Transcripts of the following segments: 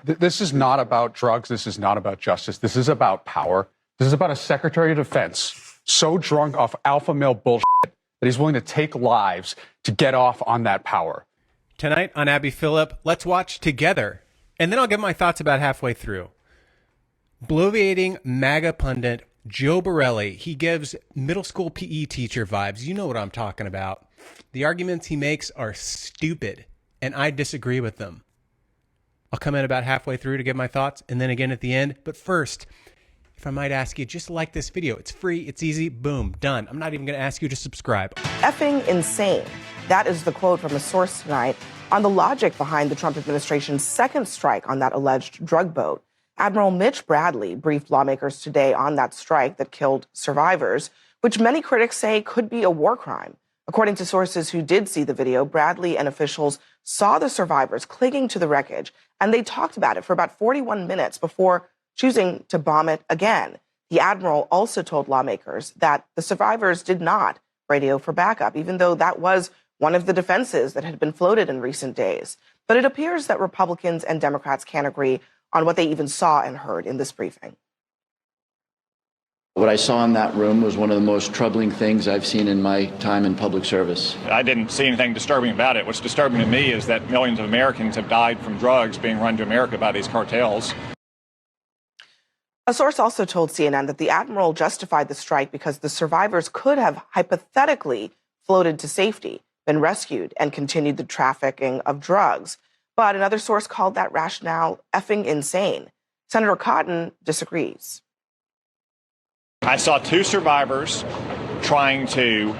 This is not about drugs. This is not about justice. This is about power. This is about a Secretary of Defense so drunk off alpha male bullshit that he's willing to take lives to get off on that power. Tonight on Abby Phillip, let's watch together, and then I'll give my thoughts about halfway through. Bloviating MAGA pundit Joe Borelli, he gives middle school PE teacher vibes. You know what I'm talking about. The arguments he makes are stupid, and I disagree with them. I'll come in about halfway through to give my thoughts, and then again at the end. But first, if I might ask you, just like this video. It's free, it's easy, boom, done. I'm not even going to ask you to subscribe. Effing insane. That is the quote from a source tonight on the logic behind the Trump administration's second strike on that alleged drug boat. Admiral Mitch Bradley briefed lawmakers today on that strike that killed survivors, which many critics say could be a war crime. According to sources who did see the video, Bradley and officials saw the survivors clinging to the wreckage, and they talked about it for about 41 minutes before choosing to bomb it again. The admiral also told lawmakers that the survivors did not radio for backup, even though that was one of the defenses that had been floated in recent days. But it appears that Republicans and Democrats can't agree on what they even saw and heard in this briefing. What I saw in that room was one of the most troubling things I've seen in my time in public service. I didn't see anything disturbing about it. What's disturbing to me is that millions of Americans have died from drugs being run to America by these cartels. A source also told CNN that the admiral justified the strike because the survivors could have hypothetically floated to safety, been rescued, and continued the trafficking of drugs. But another source called that rationale effing insane. Senator Cotton disagrees. I saw two survivors trying to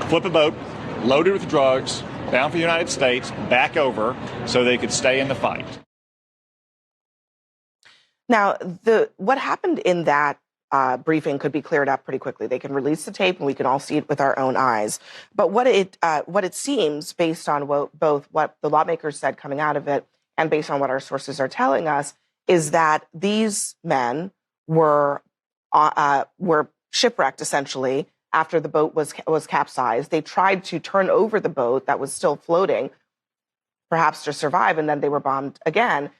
flip a boat loaded with drugs bound for the United States back over so they could stay in the fight. Now, what happened in that briefing could be cleared up pretty quickly. They can release the tape and we can all see it with our own eyes. But what it seems, based on both what the lawmakers said coming out of it and based on what our sources are telling us, is that these men were shipwrecked essentially after the boat was capsized. They tried to turn over the boat that was still floating, perhaps to survive, and then they were bombed again.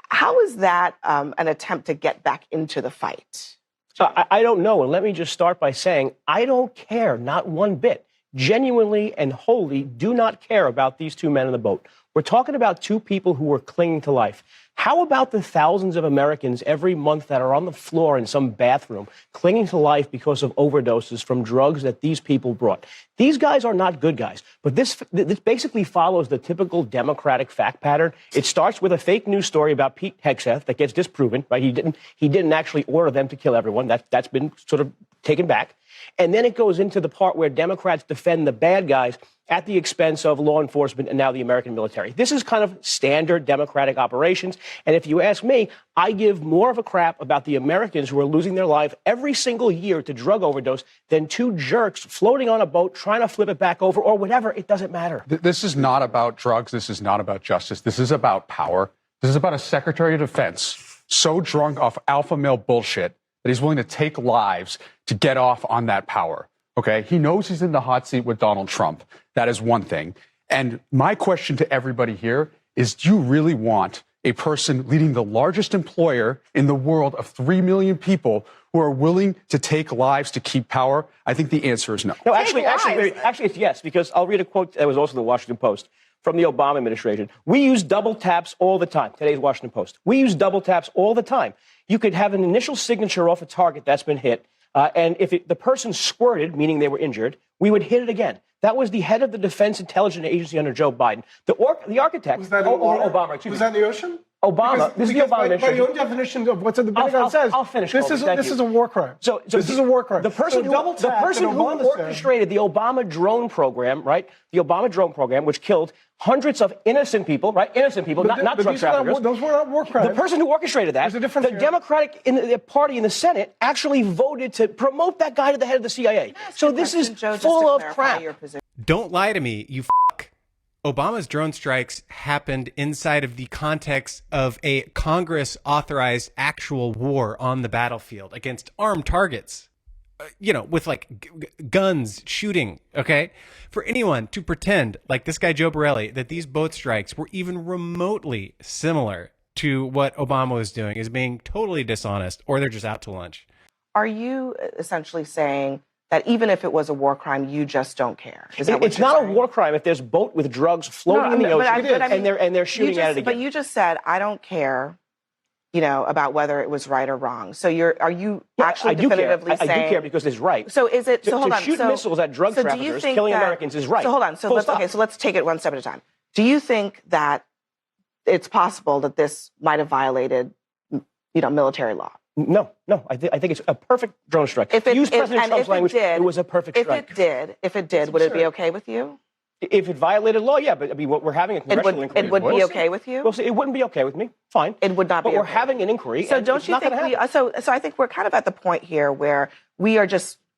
How is that an attempt to get back into the fight? So I don't know. And let me just start by saying I don't care, not one bit. Genuinely and wholly do not care about these two men in the boat. We're talking about two people who were clinging to life. How about the thousands of Americans every month that are on the floor in some bathroom clinging to life because of overdoses from drugs that these people brought? These guys are not good guys. But this basically follows the typical Democratic fact pattern. It starts with a fake news story about Pete Hegseth that gets disproven, right? He didn't actually order them to kill everyone. That's been sort of taken back. And then it goes into the part where Democrats defend the bad guys at the expense of law enforcement and now the American military. This is kind of standard Democratic operations. And if you ask me, I give more of a crap about the Americans who are losing their life every single year to drug overdose than two jerks floating on a boat trying to flip it back over or whatever. It doesn't matter. This is not about drugs. This is not about justice. This is about power. This is about a Secretary of Defense so drunk off alpha male bullshit that he's willing to take lives to get off on that power. Okay, he knows he's in the hot seat with Donald Trump. That is one thing. And my question to everybody here is, do you really want a person leading the largest employer in the world of 3 million people who are willing to take lives to keep power? I think the answer is no. No, actually, it's yes, because I'll read a quote that was also in the Washington Post from the Obama administration. We use double taps all the time. Today's Washington Post. We use double taps all the time. You could have an initial signature off a target that's been hit. And if the person squirted, meaning they were injured, we would hit it again. That was the head of the Defense Intelligence Agency under Joe Biden. The architect, was that Obama? Excuse was me. that in the ocean? Obama. This is the Obama administration. By your own definition of what's in the Pentagon says, I'll finish. This is a war crime. So this is a war crime. The person who orchestrated the Obama drone program, right? The Obama drone program, which killed hundreds of innocent people, right? Innocent people, not drug traffickers. Those were not war crimes. The person who orchestrated that, the Democratic Party in the Senate actually voted to promote that guy to the head of the CIA. So this is full of crap. Don't lie to me, you fuck. Obama's drone strikes happened inside of the context of a Congress-authorized actual war on the battlefield against armed targets. With guns shooting, okay? For anyone to pretend, like this guy Joe Borelli, that these boat strikes were even remotely similar to what Obama was doing is being totally dishonest, or they're just out to lunch. Are you essentially saying that even if it was a war crime, you just don't care? Is that what it's you're not saying? a war crime if there's a boat with drugs floating in the ocean and they're shooting at it again. But you just said, I don't care, about whether it was right or wrong. So are you actually definitively saying... I do care because it's right. So is it... hold on. To shoot missiles at drug traffickers, killing Americans is right. So hold on. So let's take it one step at a time. Do you think that it's possible that this might have violated, military law? No. I think it's a perfect drone strike. Use President Trump's language. It was a perfect strike. If it did, would it be okay with you? If it violated law, yeah, but we're having a congressional inquiry. It would be okay with you? Well, it wouldn't be okay with me. Fine. It would not be. But we're having an inquiry. So don't you think so I think we're kind of at the point here where we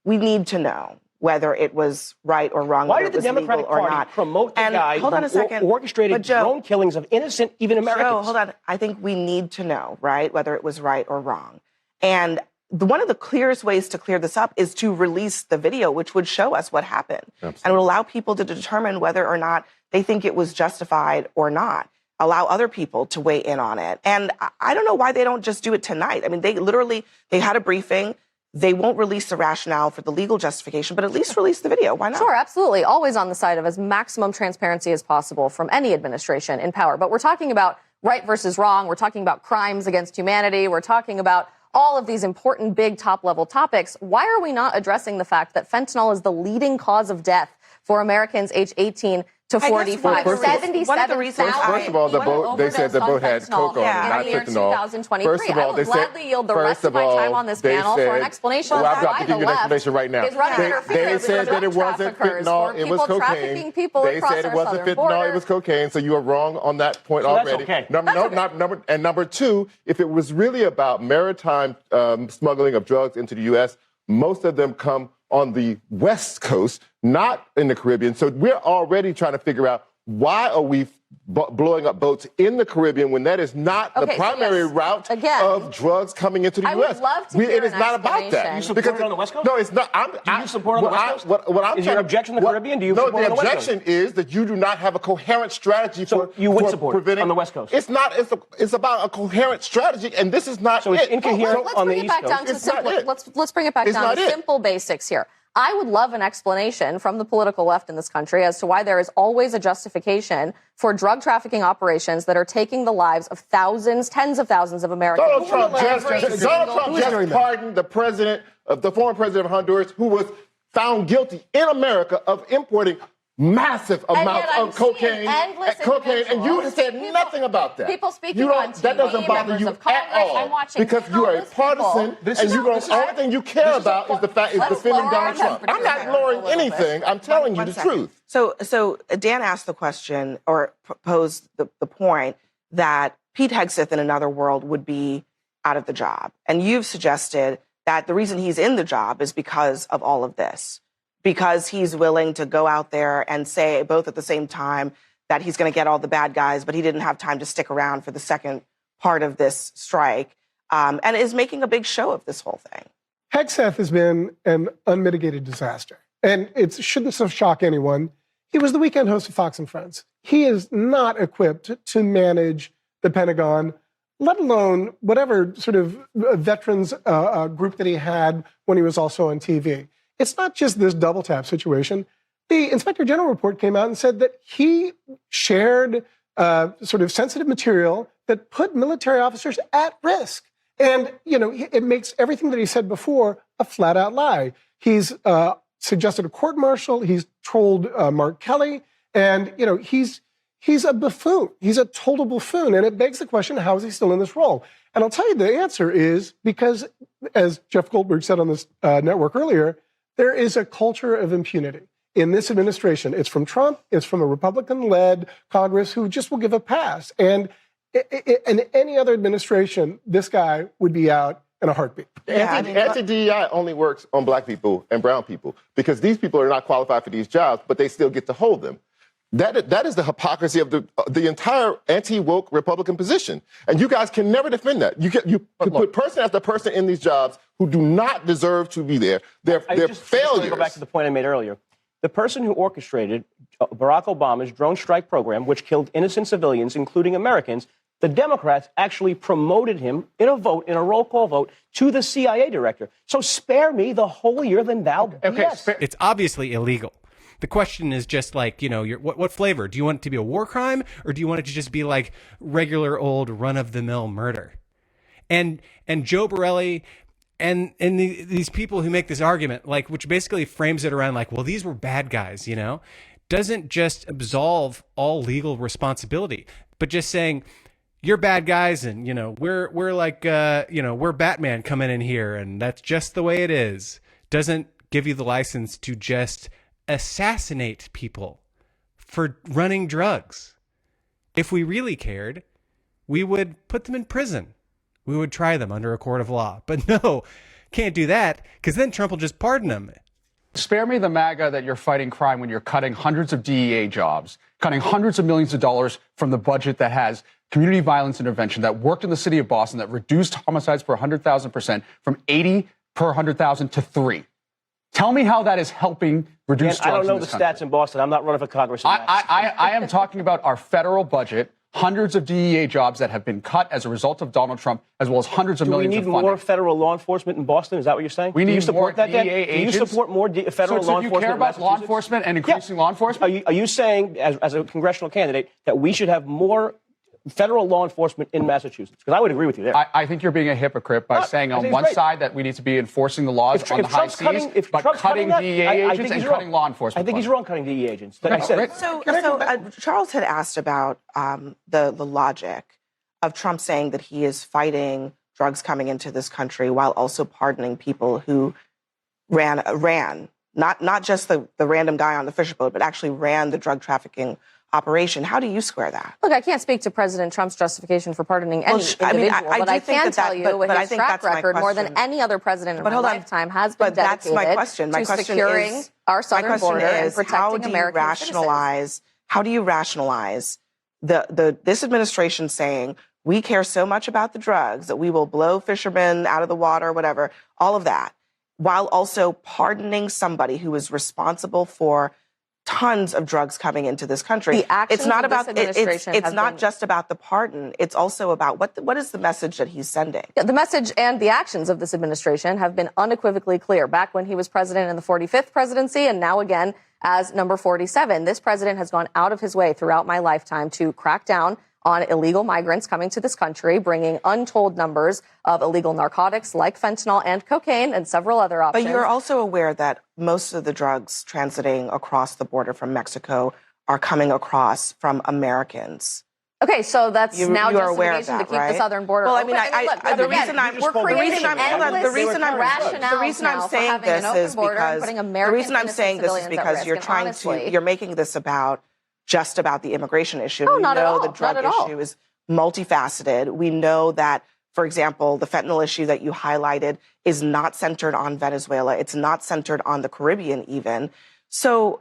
need to know whether it was right or wrong. Why did the Democratic Party promote the guy who orchestrated drone killings of innocent, even Americans? Joe, hold on. I think we need to know, right, whether it was right or wrong. And one of the clearest ways to clear this up is to release the video, which would show us what happened. Absolutely. And would allow people to determine whether or not they think it was justified or not. Allow other people to weigh in on it. And I don't know why they don't just do it tonight. I mean, they had a briefing. They won't release the rationale for the legal justification, but at least release the video. Why not? Sure, absolutely. Always on the side of as maximum transparency as possible from any administration in power. But we're talking about right versus wrong. We're talking about crimes against humanity. We're talking about all of these important, big, top-level topics. Why are we not addressing the fact that fentanyl is the leading cause of death for Americans aged 18 to 45? 77,000. First of all, the boat, they said the boat had coke on it, not fentanyl. 2023. First of all, I will gladly yield the rest of my time on this panel for an explanation of why the left is running They said that it wasn't fentanyl, it was cocaine. They said it wasn't fentanyl, it was cocaine, so you are wrong on that point already. That's okay. Number two, if it was really about maritime smuggling of drugs into the U.S., most of them come on the West Coast, not in the Caribbean. So we're already trying to figure out why are we blowing up boats in the Caribbean when that is not the primary route of drugs coming into the U.S. I would love to hear It is not about that. You support it on the West Coast? No, it's not. Do you support it on the West Coast? Is your objection to the Caribbean? Do you support it on the West Coast? No, the objection is that you do not have a coherent strategy for you would support preventing on the West Coast. It's not. It's about a coherent strategy, and this is not. So it's incoherent on the East Coast. Let's bring it back down to simple basics here. I would love an explanation from the political left in this country as to why there is always a justification for drug trafficking operations that are taking the lives of thousands, tens of thousands of Americans. Donald Trump just pardoned the former president of Honduras, who was found guilty in America of importing massive amounts of cocaine, and you said nothing about that. People speaking on TV, that doesn't bother you at all, because you are a partisan, and the only thing you care about is defending Donald Trump. I'm not lowering anything. I'm telling you the truth. So Dan asked the question, or posed the point, that Pete Hegseth in another world would be out of the job. And you've suggested that the reason he's in the job is because of all of this. Because he's willing to go out there and say both at the same time that he's going to get all the bad guys, but he didn't have time to stick around for the second part of this strike, and is making a big show of this whole thing. Hegseth has been an unmitigated disaster, and it shouldn't shock anyone. He was the weekend host of Fox and Friends. He is not equipped to manage the Pentagon, let alone whatever sort of veterans group that he had when he was also on TV. It's not just this double tap situation. The Inspector General report came out and said that he shared sort of sensitive material that put military officers at risk. And, it makes everything that he said before a flat out lie. He's suggested a court martial. He's trolled Mark Kelly. And, he's a buffoon. He's a total buffoon. And it begs the question, how is he still in this role? And I'll tell you the answer is because, as Jeff Goldberg said on this network earlier, there is a culture of impunity in this administration. It's from Trump. It's from a Republican-led Congress who just will give a pass. And in any other administration, this guy would be out in a heartbeat. Anti-DEI only works on black people and brown people because these people are not qualified for these jobs, but they still get to hold them. That is the hypocrisy of the entire anti-woke Republican position. And you guys can never defend that. You put person after person in these jobs who do not deserve to be there. They're failures. To go back to the point I made earlier. The person who orchestrated Barack Obama's drone strike program, which killed innocent civilians, including Americans, The Democrats actually promoted him in a vote, in a roll call vote, to the CIA director. So spare me the holier than thou BS. It's obviously illegal. The question is just like, what flavor? Do you want it to be a war crime, or do you want it to just be like regular old run-of-the-mill murder? And Joe Borelli and these people who make this argument, like, which basically frames it around like, well, these were bad guys, doesn't just absolve all legal responsibility, but just saying, you're bad guys, and we're like we're Batman coming in here, and that's just the way it is. Doesn't give you the license to just assassinate people for running drugs. If we really cared, we would put them in prison. We would try them under a court of law. But no, can't do that, because then Trump will just pardon them. Spare me the MAGA that you're fighting crime when you're cutting hundreds of DEA jobs, cutting hundreds of millions of dollars from the budget that has community violence intervention, that worked in the city of Boston, that reduced homicides per 100,000% from 80 per 100,000 to 3. Tell me how that is helping reduce drugs in this country. I don't know the stats in Boston. I'm not running for Congress. I am talking about our federal budget, hundreds of DEA jobs that have been cut as a result of Donald Trump, as well as hundreds of millions of funding. Do we need more federal law enforcement in Boston? Is that what you're saying? We need more DEA agents. Do you support more federal law enforcement? So you care about law enforcement and increasing law enforcement? Are you saying, as a congressional candidate, that we should have more federal law enforcement in Massachusetts? Because I would agree with you there. I think you're being a hypocrite by saying on one side that we need to be enforcing the laws on the high seas, but cutting DEA agents and cutting law enforcement. I think he's wrong cutting DEA agents. Charles had asked about the logic of Trump saying that he is fighting drugs coming into this country while also pardoning people who ran not just the random guy on the fishing boat, but actually ran the drug trafficking operation. How do you square that? Look, I can't speak to President Trump's justification for pardoning any individual, but I can tell you his track record, more than any other president in my lifetime, has been dedicated to securing our southern border and protecting American citizens. How do you rationalize this administration saying we care so much about the drugs that we will blow fishermen out of the water, whatever, all of that, while also pardoning somebody who is responsible for tons of drugs coming into this country? It's not about it's not just about the pardon. It's also about what is the message that he's sending? Yeah, the message and the actions of this administration have been unequivocally clear. Back when he was president in the 45th presidency, and now again as number 47, this president has gone out of his way throughout my lifetime to crack down on illegal migrants coming to this country, bringing untold numbers of illegal narcotics like fentanyl and cocaine and several other options. But you're also aware that most of the drugs transiting across the border from Mexico are coming across from Americans. Okay, so that's now justification to keep the southern border open. Well, I mean, the reason I'm saying this is because you're making this about just about the immigration issue. No, not at all. The drug issue is multifaceted. We know that, for example, the fentanyl issue that you highlighted is not centered on Venezuela. It's not centered on the Caribbean even. So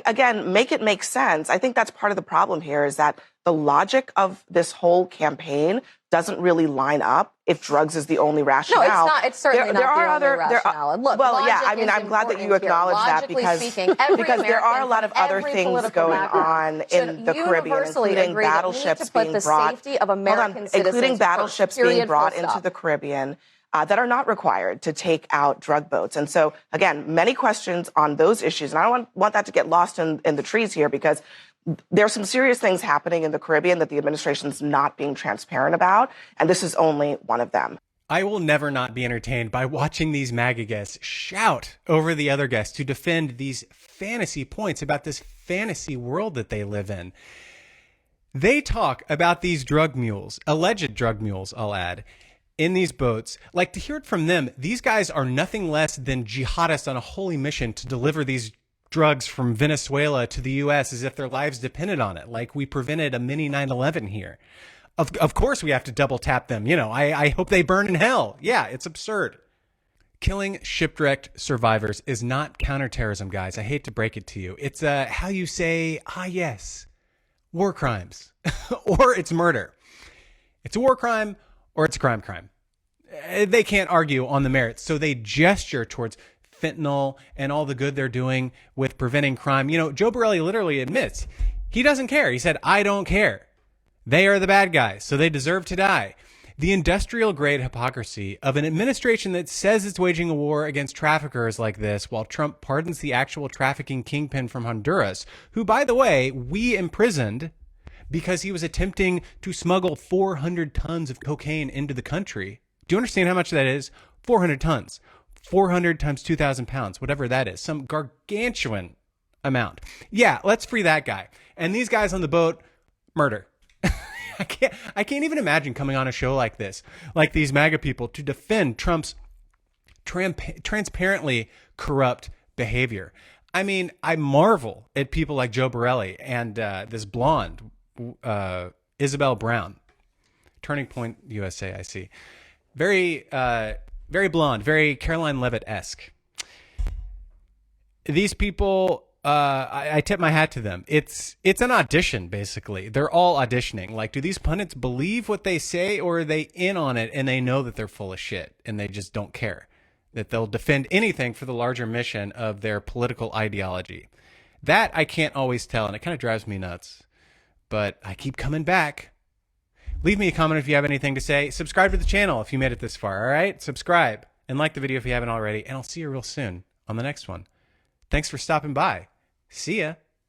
again, make it make sense. I think that's part of the problem here, is that the logic of this whole campaign doesn't really line up if drugs is the only rationale. No, it's not. It's certainly not the only rationale. And look, I'm glad that you acknowledge that, because there are a lot of other things going on in the Caribbean, including battleships being brought into the Caribbean that are not required to take out drug boats. And so, again, many questions on those issues. And I don't want that to get lost in the trees here, because there are some serious things happening in the Caribbean that the administration's not being transparent about, and this is only one of them. I will never not be entertained by watching these MAGA guests shout over the other guests to defend these fantasy points about this fantasy world that they live in. They talk about these drug mules, alleged drug mules, I'll add, in these boats. Like, to hear it from them, these guys are nothing less than jihadists on a holy mission to deliver these drugs from Venezuela to the U.S. as if their lives depended on it. Like we prevented a mini 9/11 here. Of course we have to double tap them. I hope they burn in hell. Yeah, it's absurd. Killing shipwrecked survivors is not counterterrorism, guys. I hate to break it to you. It's how you say, yes, war crimes, or it's murder. It's a war crime or it's a crime. They can't argue on the merits, so they gesture towards fentanyl and all the good they're doing with preventing crime. Joe Borelli literally admits he doesn't care. He said, I don't care. They are the bad guys, so they deserve to die. The industrial-grade hypocrisy of an administration that says it's waging a war against traffickers like this, while Trump pardons the actual trafficking kingpin from Honduras, who, by the way, we imprisoned because he was attempting to smuggle 400 tons of cocaine into the country. Do you understand how much that is? 400 tons. 400 times 2,000 pounds, whatever that is. Some gargantuan amount. Yeah, let's free that guy. And these guys on the boat, murder. I can't even imagine coming on a show like this, like these MAGA people, to defend Trump's transparently corrupt behavior. I mean, I marvel at people like Joe Borelli and this blonde, Isabel Brown. Turning Point USA, I see. Very blonde, very Caroline Levitt-esque. These people... I tip my hat to them. It's an audition, basically. They're all auditioning. Like, do these pundits believe what they say, or are they in on it and they know that they're full of shit and they just don't care? That they'll defend anything for the larger mission of their political ideology. That I can't always tell, and it kind of drives me nuts. But I keep coming back. Leave me a comment if you have anything to say. Subscribe to the channel if you made it this far, all right? Subscribe and like the video if you haven't already, and I'll see you real soon on the next one. Thanks for stopping by. See ya.